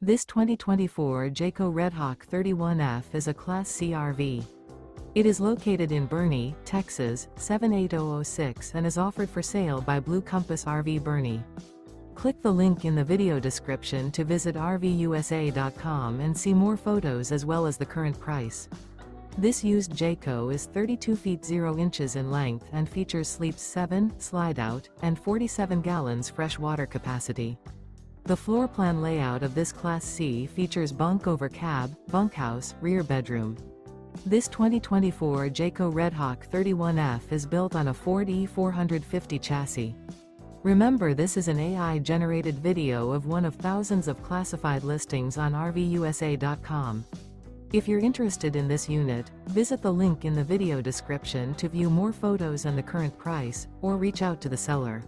This 2024 Jayco Redhawk 31F is a Class C RV. It is located in Boerne, Texas, 78006 and is offered for sale by Blue Compass RV Boerne. Click the link in the video description to visit RVUSA.com and see more photos as well as the current price. This used Jayco is 32 feet 0 inches in length and features sleeps 7, Slideout, and 47 gallons fresh water capacity. The floor plan layout of this Class C features Bunk Over Cab, Bunkhouse, rear bedroom. This 2024 Jayco Redhawk 31F is built on a Ford E450 chassis. Remember, this is an AI-generated video of one of thousands of classified listings on RVUSA.com. If you're interested in this unit, visit the link in the video description to view more photos and the current price, or reach out to the seller.